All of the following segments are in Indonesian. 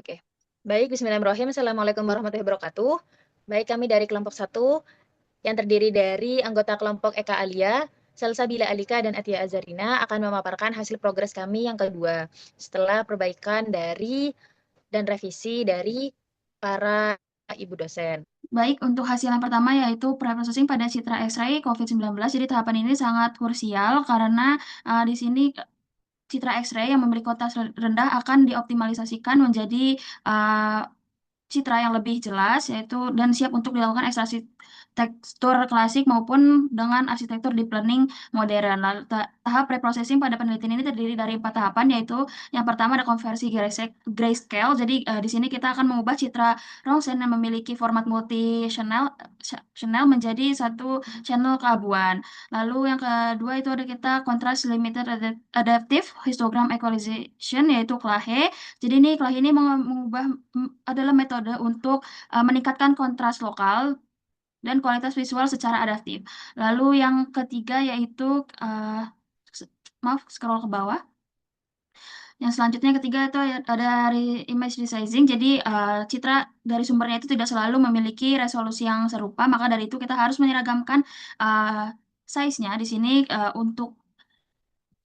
Oke. Baik, bismillahirrahmanirrahim. Assalamualaikum warahmatullahi wabarakatuh. Baik, kami dari kelompok satu yang terdiri dari anggota kelompok Eka Alia, Salsabila Alika, dan Atia Azarina akan memaparkan hasil progres kami yang kedua setelah perbaikan dari dan revisi dari para ibu dosen. Baik, untuk hasil yang pertama yaitu preprocessing pada citra X-ray COVID-19. Jadi tahapan ini sangat krusial karena di sini citra X-ray yang memberi kontras rendah akan dioptimalisasikan menjadi uh, citra yang lebih jelas yaitu dan siap untuk dilakukan ekstraksi tekstur klasik maupun dengan arsitektur deep learning modern. Lalu tahap preprocessing pada penelitian ini terdiri dari 4 tahapan yaitu yang pertama ada konversi grayscale. Jadi di sini kita akan mengubah citra Rosen yang memiliki format multi channel menjadi satu channel keabuan. Lalu yang kedua itu ada kita contrast limited adaptive histogram equalization yaitu CLAHE. Jadi ini Clah ini mengubah adalah metode untuk meningkatkan kontras lokal dan kualitas visual secara adaptif. Lalu yang ketiga yaitu s- maaf scroll ke bawah. Yang selanjutnya ketiga itu ada image resizing. Jadi citra dari sumbernya itu tidak selalu memiliki resolusi yang serupa, maka dari itu kita harus menyeragamkan size-nya di sini untuk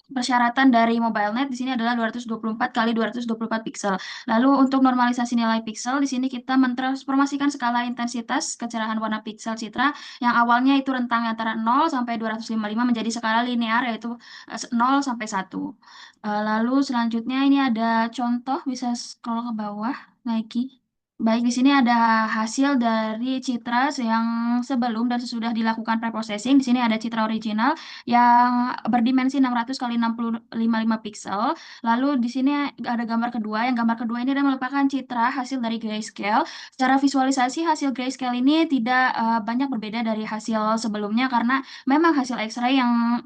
persyaratan dari MobileNet di sini adalah 224 kali 224 piksel. Lalu untuk normalisasi nilai piksel di sini kita mentransformasikan skala intensitas kecerahan warna piksel citra yang awalnya itu rentang antara 0 sampai 255 menjadi skala linear yaitu 0 sampai 1. Lalu selanjutnya ini ada contoh, bisa scroll ke bawah lagi. Baik, di sini ada hasil dari citra yang sebelum dan sesudah dilakukan preprocessing. Di sini ada citra original yang berdimensi 600 kali 655 piksel. Lalu di sini ada gambar kedua. Yang gambar kedua ini adalah merupakan citra hasil dari grayscale. Secara visualisasi hasil grayscale ini tidak banyak berbeda dari hasil sebelumnya karena memang hasil X-ray yang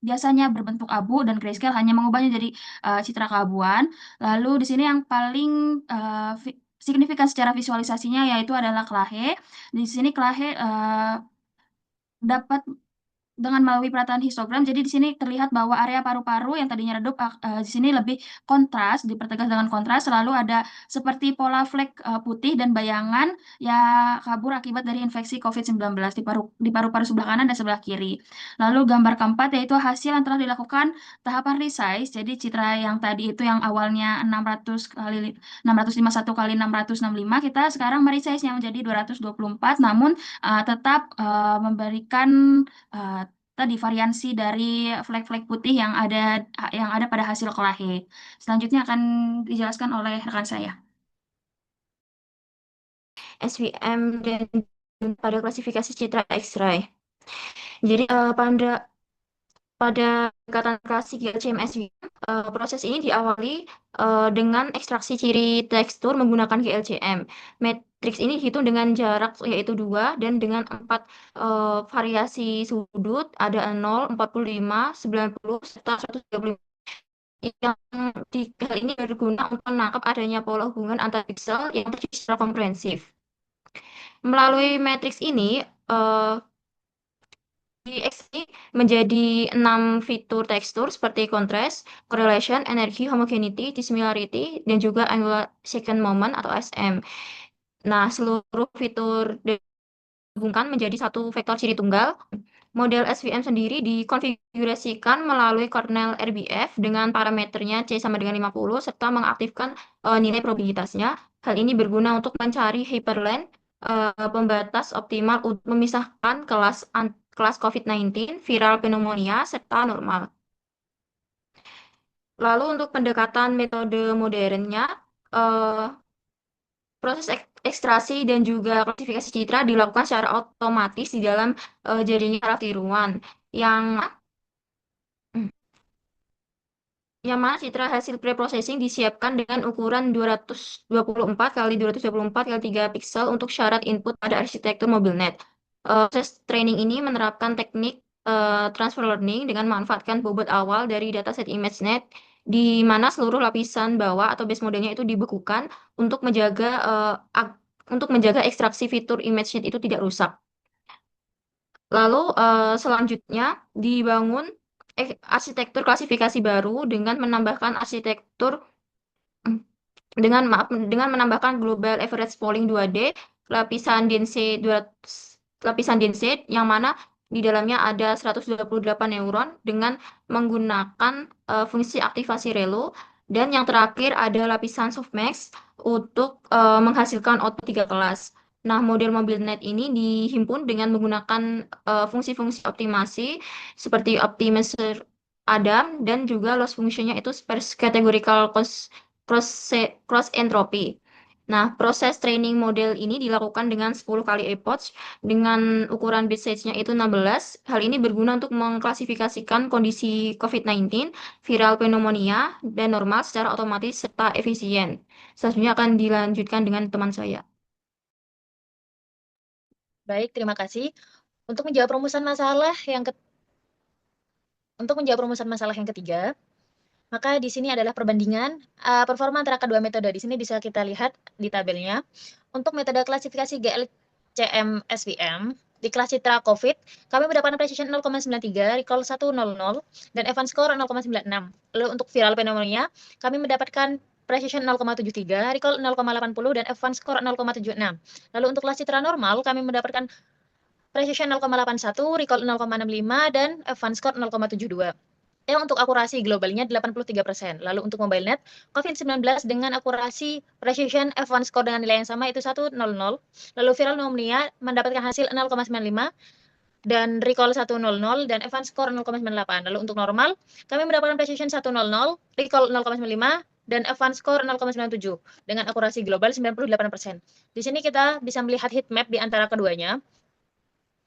biasanya berbentuk abu dan grayscale hanya mengubahnya jadi citra keabuan. Lalu di sini yang paling signifikan secara visualisasinya yaitu adalah Clahe. Di sini Clahe dapat dengan melalui perataan histogram. Jadi di sini terlihat bahwa area paru-paru yang tadinya redup di sini lebih kontras, dipertegas dengan kontras. Selalu ada seperti pola flek putih dan bayangan yang kabur akibat dari infeksi COVID-19 di paru-paru sebelah kanan dan sebelah kiri. Lalu gambar keempat yaitu hasil yang telah dilakukan tahapan resize. Jadi citra yang tadi itu yang awalnya 600 kali 651 kali 665 kita sekarang meresize-nya menjadi 224 namun tetap memberikan uh, tadi variansi dari flek-flek putih yang ada pada hasil kolahe. Selanjutnya akan dijelaskan oleh rekan saya. SVM dan pada klasifikasi citra X-ray. Jadi pada tingkatan klasik GLCM SVM, proses ini diawali dengan ekstraksi ciri tekstur menggunakan GLCM. Matriks ini dihitung dengan jarak yaitu 2 dan dengan 4 variasi sudut, ada 0, 45, 90, serta 135. Yang tiga ini berguna untuk menangkap adanya pola hubungan antar piksel yang terjadi secara komprehensif. Melalui matriks ini, eh, DXY menjadi 6 fitur tekstur seperti contrast, correlation, energy, homogeneity, dissimilarity, dan juga angular second moment atau SM. Nah, seluruh fitur digabungkan menjadi satu vektor ciri tunggal. Model SVM sendiri dikonfigurasikan melalui kernel RBF dengan parameternya C sama dengan 50 serta mengaktifkan nilai probabilitasnya. Hal ini berguna untuk mencari hyperlink pembatas optimal untuk memisahkan kelas COVID-19, viral pneumonia, serta normal. Lalu untuk pendekatan metode modernnya, eh, proses ekstraksi dan juga klasifikasi citra dilakukan secara otomatis di dalam jaringan saraf tiruan yang yang mana citra hasil preprocessing disiapkan dengan ukuran 224 kali 224 kali 3 piksel untuk syarat input pada arsitektur MobileNet. Proses training ini menerapkan teknik transfer learning dengan memanfaatkan bobot awal dari dataset ImageNet di mana seluruh lapisan bawah atau base modelnya itu dibekukan untuk menjaga ekstraksi fitur ImageNet itu tidak rusak. Lalu selanjutnya dibangun arsitektur klasifikasi baru dengan menambahkan arsitektur dengan menambahkan global average polling 2D, lapisan DNC 200, lapisan DNC yang mana di dalamnya ada 128 neuron dengan menggunakan fungsi aktivasi relu, dan yang terakhir ada lapisan softmax untuk menghasilkan output 3 kelas. Nah, model MobileNet ini dihimpun dengan menggunakan fungsi-fungsi optimasi seperti optimizer Adam, dan juga loss functionnya itu sparse categorical cross entropy. Nah, proses training model ini dilakukan dengan 10 kali epoch dengan ukuran bit size-nya itu 16. Hal ini berguna untuk mengklasifikasikan kondisi COVID-19, viral pneumonia, dan normal secara otomatis serta efisien. Selanjutnya akan dilanjutkan dengan teman saya. Baik, terima kasih. Untuk menjawab rumusan masalah yang ke- untuk menjawab rumusan masalah yang ketiga, maka di sini adalah perbandingan performa antara kedua metode. Di sini bisa kita lihat di tabelnya. Untuk metode klasifikasi GLCM SVM di kelas citra COVID, kami mendapatkan precision 0,93, recall 100, dan event score 0,96. Lalu untuk viral pneumonia, kami mendapatkan precision 0,73, recall 0,80, dan event score 0,76. Lalu untuk kelas citra normal, kami mendapatkan precision 0,81, recall 0,65, dan event score 0,72. Untuk akurasi globalnya 83%. Lalu untuk MobileNet, COVID-19 dengan akurasi precision F1 score dengan nilai yang sama itu 100. Lalu viral pneumonia mendapatkan hasil 0,95 dan recall 100 dan F1 score 0,98. Lalu untuk normal, kami mendapatkan precision 100, recall 0,95 dan F1 score 0,97 dengan akurasi global 98%. Di sini kita bisa melihat heat map di antara keduanya.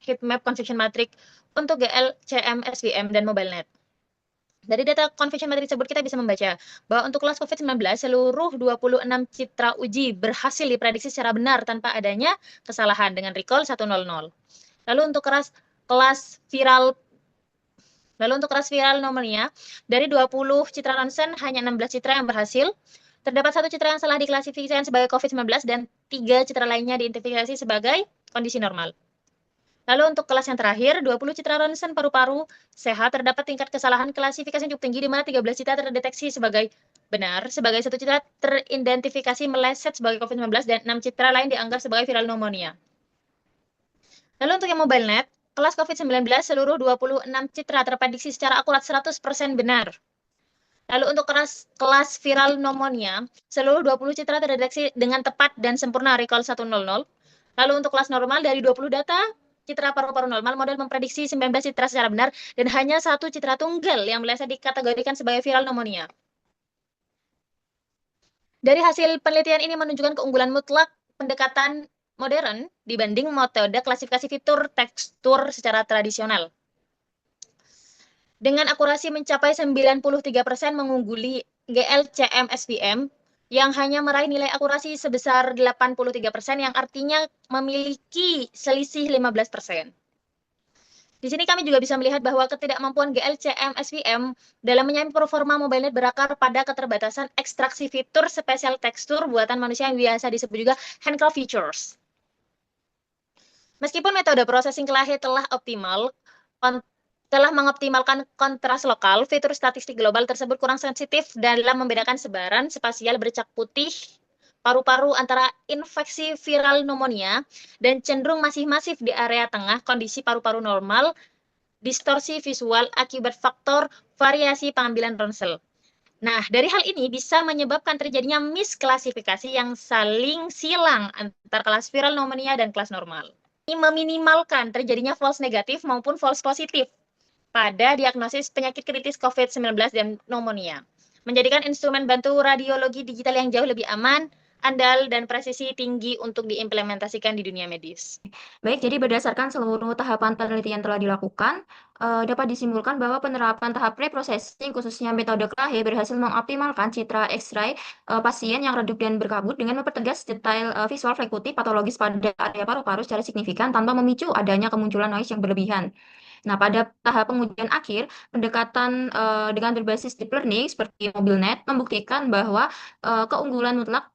Heat map convection matrix untuk GL, CM, SVM, dan MobileNet. Dari data convection matrix tersebut kita bisa membaca bahwa untuk kelas COVID-19 seluruh 26 citra uji berhasil diprediksi secara benar tanpa adanya kesalahan dengan recall 100. Lalu untuk kelas viral pneumonia dari 20 citra ronsen hanya 16 citra yang berhasil. Terdapat satu citra yang salah diklasifikasikan sebagai COVID-19 dan 3 citra lainnya diidentifikasi sebagai kondisi normal. Lalu untuk kelas yang terakhir, 20 citra ronsen paru-paru sehat terdapat tingkat kesalahan klasifikasi yang cukup tinggi di mana 13 citra terdeteksi sebagai benar, sebagai satu citra teridentifikasi meleset sebagai COVID-19 dan 6 citra lain dianggap sebagai viral pneumonia. Lalu untuk yang MobileNet, kelas COVID-19 seluruh 26 citra terprediksi secara akurat 100% benar. Lalu untuk kelas viral pneumonia, seluruh 20 citra terdeteksi dengan tepat dan sempurna recall 100. Lalu untuk kelas normal dari 20 data citra paru-paru normal, model memprediksi 19 citra secara benar dan hanya satu citra tunggal yang biasa dikategorikan sebagai viral pneumonia. Dari hasil penelitian ini menunjukkan keunggulan mutlak pendekatan modern dibanding metode klasifikasi fitur tekstur secara tradisional. Dengan akurasi mencapai 93% mengungguli GLCM SVM yang hanya meraih nilai akurasi sebesar 83%, yang artinya memiliki selisih 15%. Di sini kami juga bisa melihat bahwa ketidakmampuan GLCM SVM dalam menyamai performa MobileNet berakar pada keterbatasan ekstraksi fitur spesial tekstur buatan manusia yang biasa disebut juga handcraft features. Meskipun metode processing kelahi telah mengoptimalkan kontras lokal, fitur statistik global tersebut kurang sensitif dalam membedakan sebaran spasial bercak putih paru-paru antara infeksi viral pneumonia dan cenderung masih masif di area tengah kondisi paru-paru normal, distorsi visual akibat faktor variasi pengambilan ronsel. Nah, dari hal ini bisa menyebabkan terjadinya misklasifikasi yang saling silang antar kelas viral pneumonia dan kelas normal. Ini meminimalkan terjadinya false negatif maupun false positif pada diagnosis penyakit kritis COVID-19 dan pneumonia, menjadikan instrumen bantu radiologi digital yang jauh lebih aman, andal, dan presisi tinggi untuk diimplementasikan di dunia medis. Baik, jadi berdasarkan seluruh tahapan penelitian telah dilakukan, dapat disimpulkan bahwa penerapan tahap pre-processing khususnya metode Clahe berhasil mengoptimalkan citra X-ray pasien yang redup dan berkabut dengan mempertegas detail visual flekuti patologis pada area paru-paru secara signifikan tanpa memicu adanya kemunculan noise yang berlebihan. Nah, pada tahap pengujian akhir, pendekatan dengan berbasis deep learning seperti MobileNet membuktikan bahwa keunggulan mutlak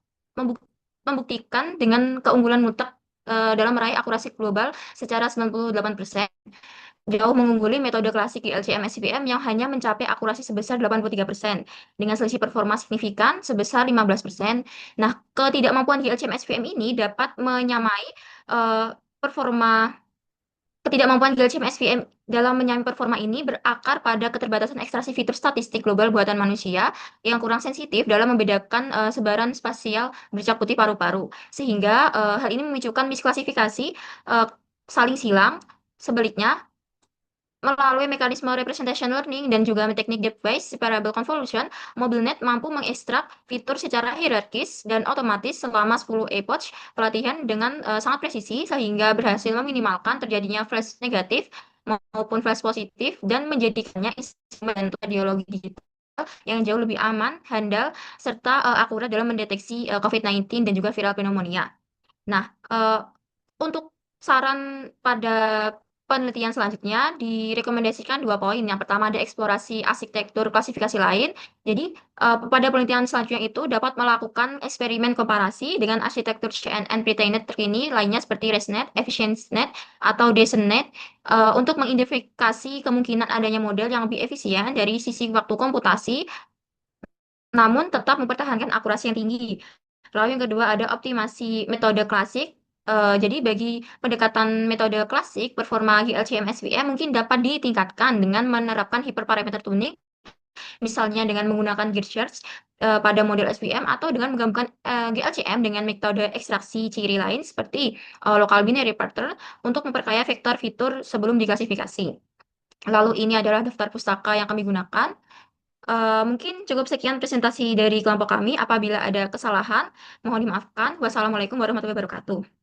membuktikan dengan keunggulan mutlak dalam meraih akurasi global secara 98%. jauh mengungguli metode klasik GLCM SVM yang hanya mencapai akurasi sebesar 83% dengan selisih performa signifikan sebesar 15%. Nah, ketidakmampuan GLCM SVM ini dapat menyamai eh, performa ketidakmampuan GLCM SVM dalam menyamai performa ini berakar pada keterbatasan ekstraksi fitur statistik global buatan manusia yang kurang sensitif dalam membedakan sebaran spasial bercak putih paru-paru. Sehingga hal ini memicukan misklasifikasi eh, saling silang. Sebaliknya, melalui mekanisme representation learning dan juga teknik depth-based separable convolution, MobileNet mampu mengekstrak fitur secara hierarkis dan otomatis selama 10 epoch pelatihan dengan sangat presisi sehingga berhasil meminimalkan terjadinya flash negatif maupun flash positif dan menjadikannya instrumen bantu radiologi digital yang jauh lebih aman, handal, serta akurat dalam mendeteksi COVID-19 dan juga viral pneumonia. Nah, untuk saran pada penelitian selanjutnya direkomendasikan 2 poin. Yang pertama ada eksplorasi arsitektur klasifikasi lain. Jadi, pada penelitian selanjutnya itu dapat melakukan eksperimen komparasi dengan arsitektur CNN pre-trained terkini lainnya seperti ResNet, EfficientNet, atau DecenNet untuk mengidentifikasi kemungkinan adanya model yang lebih efisien dari sisi waktu komputasi, namun tetap mempertahankan akurasi yang tinggi. Lalu yang kedua ada optimasi metode klasik. Jadi bagi pendekatan metode klasik, performa GLCM SVM mungkin dapat ditingkatkan dengan menerapkan hyperparameter tuning, misalnya dengan menggunakan gear search pada model SVM atau dengan menggabungkan GLCM dengan metode ekstraksi ciri lain seperti local binary pattern untuk memperkaya vektor fitur sebelum diklasifikasi. Lalu ini adalah daftar pustaka yang kami gunakan. Mungkin cukup sekian presentasi dari kelompok kami. Apabila ada kesalahan, mohon dimaafkan. Wassalamualaikum warahmatullahi wabarakatuh.